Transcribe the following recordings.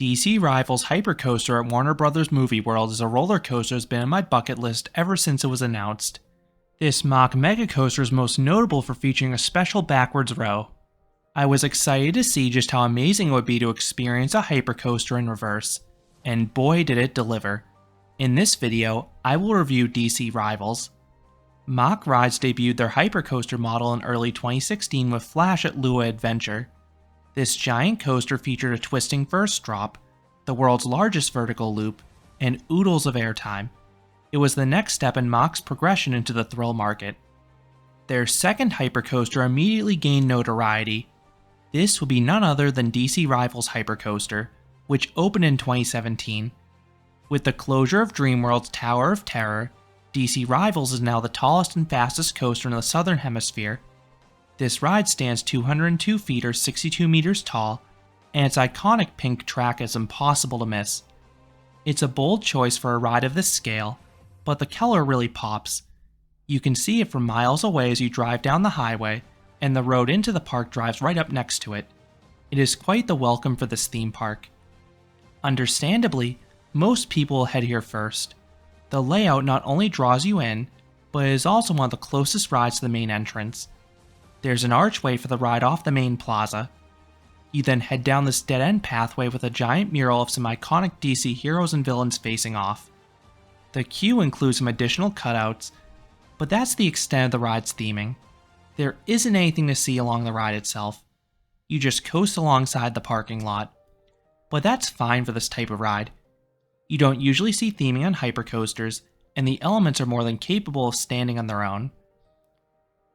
DC Rivals Hypercoaster at Warner Bros. Movie World is a roller coaster that's been on my bucket list ever since it was announced. This mock mega coaster is most notable for featuring a special backwards row. I was excited to see just how amazing it would be to experience a hypercoaster in reverse, and boy did it deliver. In this video, I will review DC Rivals. Mack Rides debuted their hypercoaster model in early 2016 with Flash at Lua Adventure. This giant coaster featured a twisting first drop, the world's largest vertical loop, and oodles of airtime. It was the next step in Mack's progression into the thrill market. Their second hypercoaster immediately gained notoriety. This would be none other than DC Rivals Hypercoaster, which opened in 2017. With the closure of DreamWorld's Tower of Terror, DC Rivals is now the tallest and fastest coaster in the Southern Hemisphere. This ride stands 202 feet or 62 meters tall, and its iconic pink track is impossible to miss. It's a bold choice for a ride of this scale, but the color really pops. You can see it from miles away as you drive down the highway, and the road into the park drives right up next to it. It is quite the welcome for this theme park. Understandably, most people will head here first. The layout not only draws you in, but it is also one of the closest rides to the main entrance. There's an archway for the ride off the main plaza. You then head down this dead-end pathway with a giant mural of some iconic DC heroes and villains facing off. The queue includes some additional cutouts, but that's the extent of the ride's theming. There isn't anything to see along the ride itself. You just coast alongside the parking lot. But that's fine for this type of ride. You don't usually see theming on hypercoasters, and the elements are more than capable of standing on their own.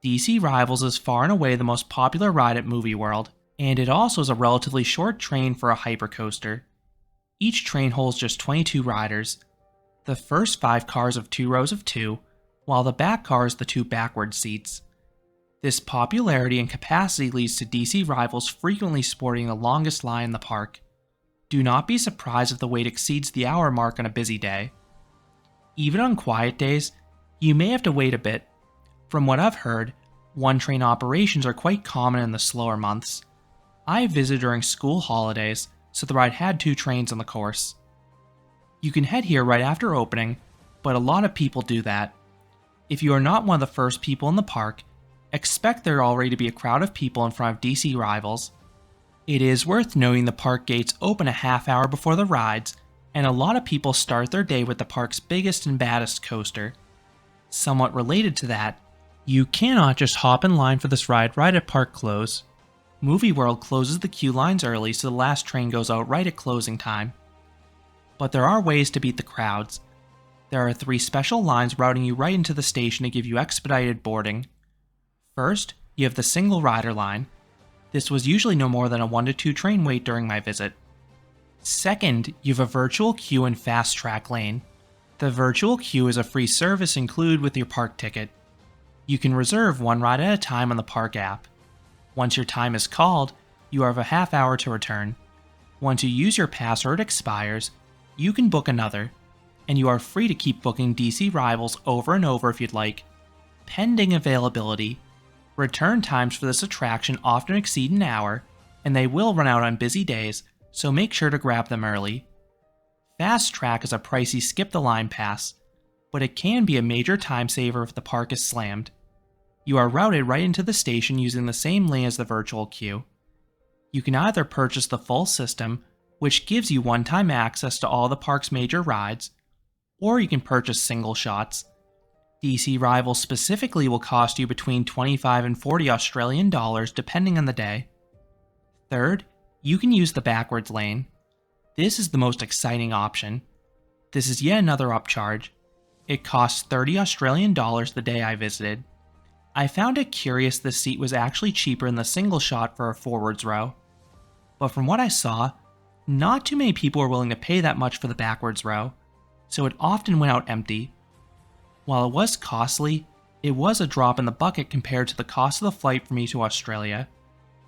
DC Rivals is far and away the most popular ride at Movie World, and it also is a relatively short train for a hypercoaster. Each train holds just 22 riders. The first 5 cars have 2 rows of 2, while the back cars the 2 backward seats. This popularity and capacity leads to DC Rivals frequently sporting the longest line in the park. Do not be surprised if the wait exceeds the hour mark on a busy day. Even on quiet days, you may have to wait a bit. From what I've heard, one-train operations are quite common in the slower months. I visited during school holidays, so the ride had 2 trains on the course. You can head here right after opening, but a lot of people do that. If you are not one of the first people in the park, expect there already to be a crowd of people in front of DC Rivals. It is worth noting the park gates open a half hour before the rides, and a lot of people start their day with the park's biggest and baddest coaster. Somewhat related to that, you cannot just hop in line for this ride right at park close. Movie World closes the queue lines early, so the last train goes out right at closing time. But there are ways to beat the crowds. There are 3 special lines routing you right into the station to give you expedited boarding. First, you have the single rider line. This was usually no more than a 1 to 2 train wait during my visit. Second, you have a virtual queue and fast track lane. The virtual queue is a free service included with your park ticket. You can reserve 1 ride at a time on the park app. Once your time is called, you have a half hour to return. Once you use your pass or it expires, you can book another, and you are free to keep booking DC Rivals over and over if you'd like. Pending availability. Return times for this attraction often exceed an hour, and they will run out on busy days, so make sure to grab them early. Fast Track is a pricey skip-the-line pass, but it can be a major time saver if the park is slammed. You are routed right into the station using the same lane as the virtual queue. You can either purchase the full system, which gives you one-time access to all the park's major rides, or you can purchase single shots. DC Rivals specifically will cost you between 25 and 40 Australian dollars depending on the day. Third, you can use the backwards lane. This is the most exciting option. This is yet another upcharge. It costs 30 Australian dollars the day I visited. I found it curious this seat was actually cheaper than the single shot for a forwards row. But from what I saw, not too many people were willing to pay that much for the backwards row, so it often went out empty. While it was costly, it was a drop in the bucket compared to the cost of the flight for me to Australia.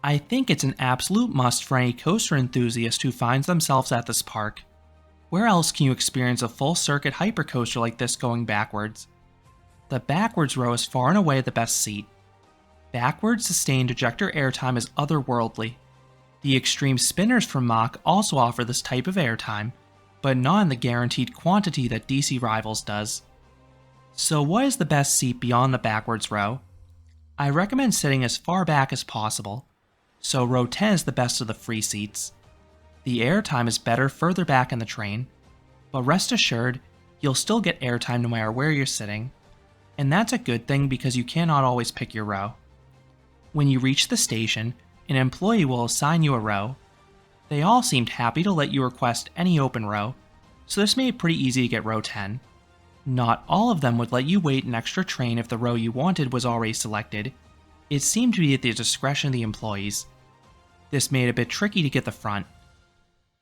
I think it's an absolute must for any coaster enthusiast who finds themselves at this park. Where else can you experience a full circuit hypercoaster like this going backwards? The backwards row is far and away the best seat. Backwards sustained ejector airtime is otherworldly. The extreme spinners from Mach also offer this type of airtime, but not in the guaranteed quantity that DC Rivals does. So what is the best seat beyond the backwards row? I recommend sitting as far back as possible, so row 10 is the best of the free seats. The airtime is better further back in the train, but rest assured, you'll still get airtime no matter where you're sitting, and that's a good thing because you cannot always pick your row. When you reach the station, an employee will assign you a row. They all seemed happy to let you request any open row, so this made it pretty easy to get row 10. Not all of them would let you wait an extra train if the row you wanted was already selected. It seemed to be at the discretion of the employees. This made it a bit tricky to get the front.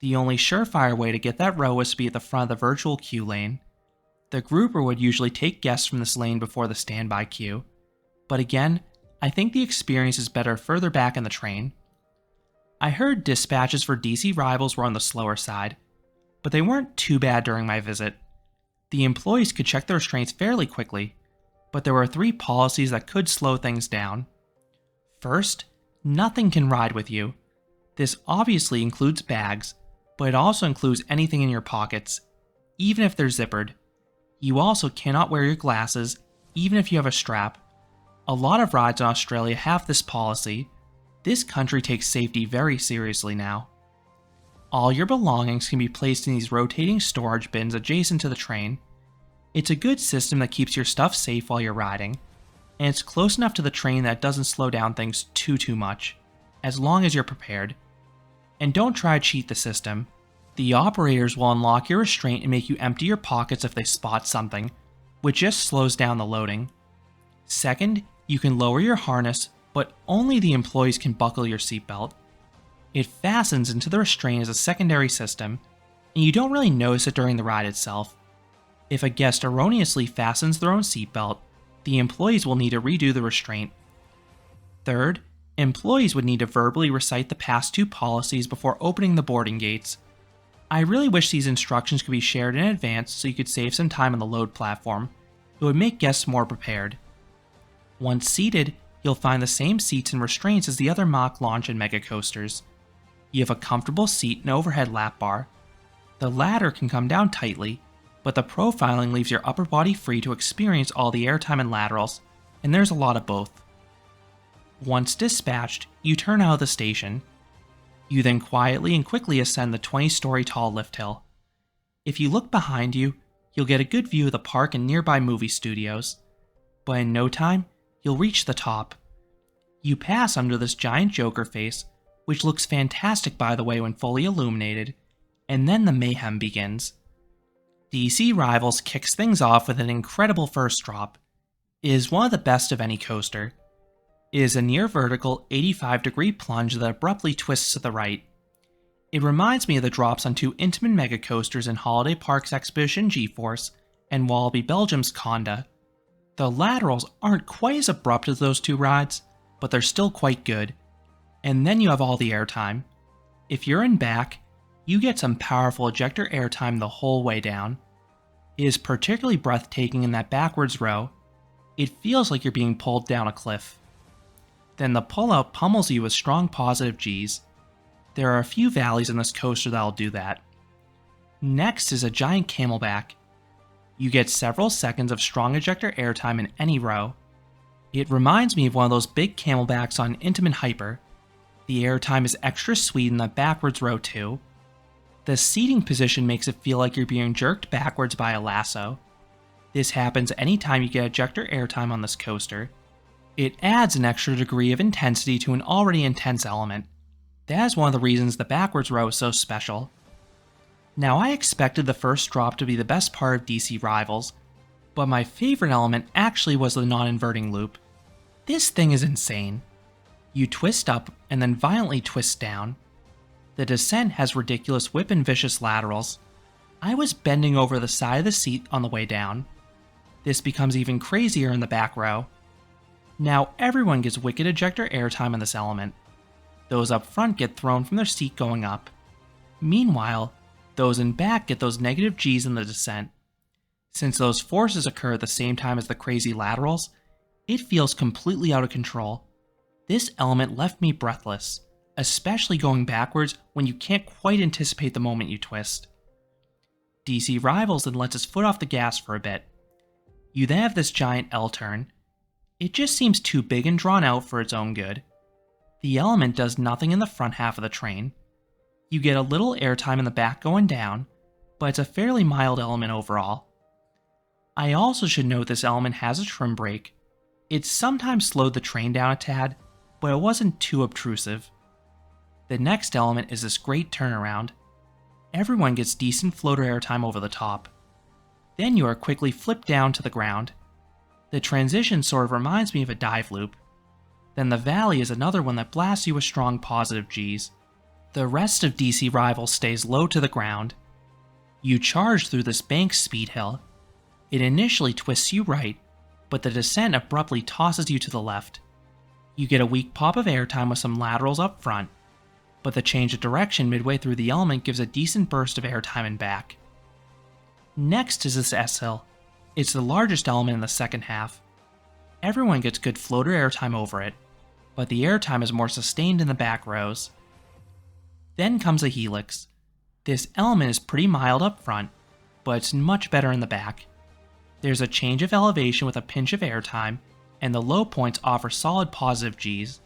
The only surefire way to get that row was to be at the front of the virtual queue lane. The grouper would usually take guests from this lane before the standby queue, but again, I think the experience is better further back in the train. I heard dispatches for DC Rivals were on the slower side, but they weren't too bad during my visit. The employees could check the restraints fairly quickly, but there were 3 policies that could slow things down. First, nothing can ride with you. This obviously includes bags, but it also includes anything in your pockets, even if they're zippered. You also cannot wear your glasses, even if you have a strap. A lot of rides in Australia have this policy. This country takes safety very seriously now. All your belongings can be placed in these rotating storage bins adjacent to the train. It's a good system that keeps your stuff safe while you're riding, and it's close enough to the train that it doesn't slow down things too much, as long as you're prepared. And don't try to cheat the system. The operators will unlock your restraint and make you empty your pockets if they spot something, which just slows down the loading. Second, you can lower your harness, but only the employees can buckle your seatbelt. It fastens into the restraint as a secondary system, and you don't really notice it during the ride itself. If a guest erroneously fastens their own seatbelt, the employees will need to redo the restraint. Third, employees would need to verbally recite the past 2 policies before opening the boarding gates. I really wish these instructions could be shared in advance so you could save some time on the load platform. It would make guests more prepared. Once seated, you'll find the same seats and restraints as the other Mach launch and mega coasters. You have a comfortable seat and overhead lap bar. The ladder can come down tightly, but the profiling leaves your upper body free to experience all the airtime and laterals, and there's a lot of both. Once dispatched, you turn out of the station. You then quietly and quickly ascend the 20-story tall lift hill. If you look behind you, you'll get a good view of the park and nearby movie studios. But in no time, you'll reach the top. You pass under this giant Joker face, which looks fantastic by the way when fully illuminated, and then the mayhem begins. DC Rivals kicks things off with an incredible first drop. It is one of the best of any coaster. It is a near vertical 85-degree plunge that abruptly twists to the right. It reminds me of the drops on 2 Intamin mega coasters in Holiday Park's Expedition GeForce and Walibi Belgium's Conda. The laterals aren't quite as abrupt as those 2 rides, but they're still quite good. And then you have all the airtime. If you're in back, you get some powerful ejector airtime the whole way down. It is particularly breathtaking in that backwards row. It feels like you're being pulled down a cliff. Then the pullout pummels you with strong positive Gs. There are a few valleys in this coaster that'll do that. Next is a giant camelback. You get several seconds of strong ejector airtime in any row. It reminds me of one of those big camelbacks on Intamin Hyper. The airtime is extra sweet in the backwards row too. The seating position makes it feel like you're being jerked backwards by a lasso. This happens anytime you get ejector airtime on this coaster. It adds an extra degree of intensity to an already intense element. That is one of the reasons the backwards row is so special. Now I expected the first drop to be the best part of DC Rivals, but my favorite element actually was the non-inverting loop. This thing is insane. You twist up and then violently twist down. The descent has ridiculous whip and vicious laterals. I was bending over the side of the seat on the way down. This becomes even crazier in the back row. Now everyone gets wicked ejector airtime in this element. Those up front get thrown from their seat going up. Meanwhile, those in back get those negative Gs in the descent. Since those forces occur at the same time as the crazy laterals, it feels completely out of control. This element left me breathless. especially going backwards when you can't quite anticipate the moment you twist. DC Rivals then lets his foot off the gas for a bit. You then have this giant L-turn. It just seems too big and drawn out for its own good. The element does nothing in the front half of the train. You get a little airtime in the back going down, but it's a fairly mild element overall. I also should note this element has a trim brake. It sometimes slowed the train down a tad, but it wasn't too obtrusive. The next element is this great turnaround. Everyone gets decent floater airtime over the top. Then you are quickly flipped down to the ground. The transition sort of reminds me of a dive loop. Then the valley is another one that blasts you with strong positive Gs. The rest of DC Rivals stays low to the ground. You charge through this bank speed hill. It initially twists you right, but the descent abruptly tosses you to the left. You get a weak pop of airtime with some laterals up front, but the change of direction midway through the element gives a decent burst of airtime and back. Next is this S-hill. It's the largest element in the second half. Everyone gets good floater airtime over it, but the airtime is more sustained in the back rows. Then comes a helix. This element is pretty mild up front, but it's much better in the back. There's a change of elevation with a pinch of airtime, and the low points offer solid positive Gs.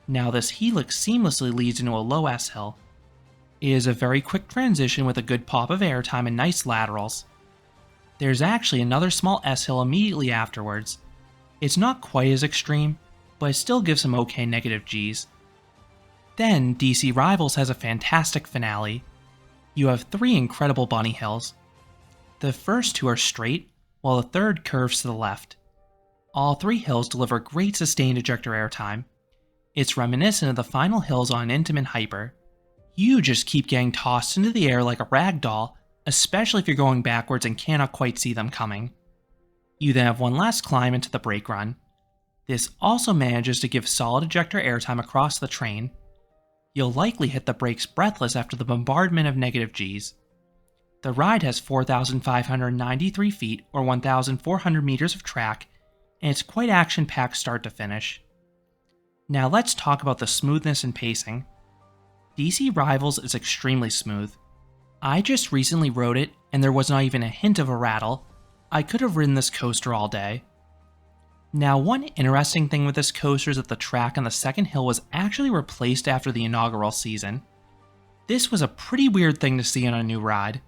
Now this helix seamlessly leads into a low S-hill. It is a very quick transition with a good pop of airtime and nice laterals. There's actually another small S-hill immediately afterwards. It's not quite as extreme, but it still gives some okay negative Gs. Then DC Rivals has a fantastic finale. You have 3 incredible bunny hills. The first 2 are straight, while the third curves to the left. All 3 hills deliver great sustained ejector airtime. It's reminiscent of the final hills on Intamin Hyper. You just keep getting tossed into the air like a rag doll, especially if you're going backwards and cannot quite see them coming. You then have one last climb into the brake run. This also manages to give solid ejector airtime across the train. You'll likely hit the brakes breathless after the bombardment of negative Gs. The ride has 4,593 feet or 1,400 meters of track, and it's quite action-packed start to finish. Now let's talk about the smoothness and pacing. DC Rivals is extremely smooth. I just recently rode it, and there was not even a hint of a rattle. I could have ridden this coaster all day. Now, one interesting thing with this coaster is that the track on the second hill was actually replaced after the inaugural season. This was a pretty weird thing to see on a new ride.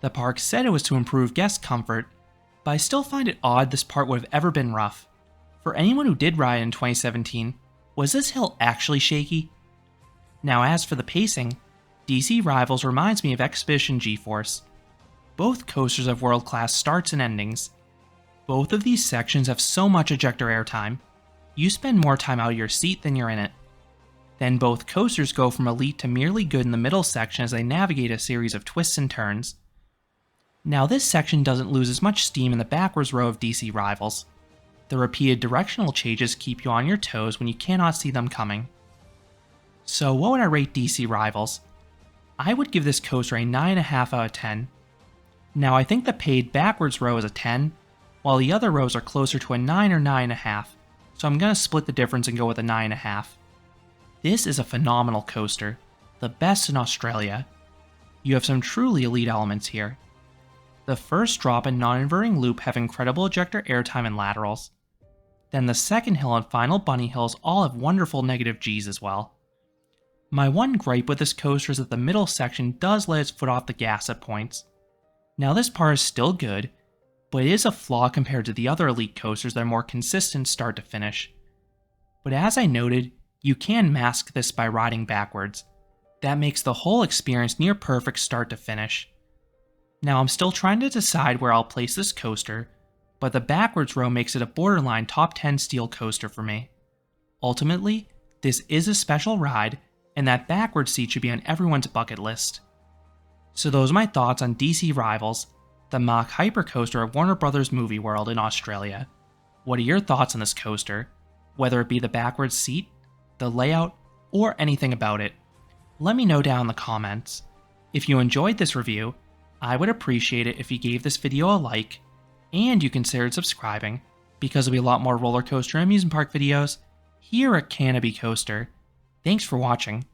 The park said it was to improve guest comfort, but I still find it odd this part would have ever been rough. For anyone who did ride in 2017, was this hill actually shaky? Now as for the pacing, DC Rivals reminds me of Expedition GeForce. Both coasters have world-class starts and endings. Both of these sections have so much ejector airtime, you spend more time out of your seat than you're in it. Then both coasters go from elite to merely good in the middle section as they navigate a series of twists and turns. Now this section doesn't lose as much steam in the backwards row of DC Rivals. The repeated directional changes keep you on your toes when you cannot see them coming. So what would I rate DC Rivals? I would give this coaster a 9.5 out of 10. Now I think the paid backwards row is a 10, while the other rows are closer to a 9 or 9.5, so I'm going to split the difference and go with a 9.5. This is a phenomenal coaster, the best in Australia. You have some truly elite elements here. The first drop and non-inverting loop have incredible ejector airtime and laterals. Then the second hill and final bunny hills all have wonderful negative Gs as well. My one gripe with this coaster is that the middle section does let its foot off the gas at points. Now this part is still good, but it is a flaw compared to the other elite coasters that are more consistent start to finish. But as I noted, you can mask this by riding backwards. That makes the whole experience near perfect start to finish. Now I'm still trying to decide where I'll place this coaster, but the backwards row makes it a borderline top 10 steel coaster for me. Ultimately, this is a special ride, and that backwards seat should be on everyone's bucket list. So those are my thoughts on DC Rivals, the Mack Hypercoaster at Warner Bros. Movie World in Australia. What are your thoughts on this coaster? Whether it be the backwards seat, the layout, or anything about it. Let me know down in the comments. If you enjoyed this review, I would appreciate it if you gave this video a like, and you considered subscribing, because there'll be a lot more roller coaster and amusement park videos here at Canopy Coaster. Thanks for watching.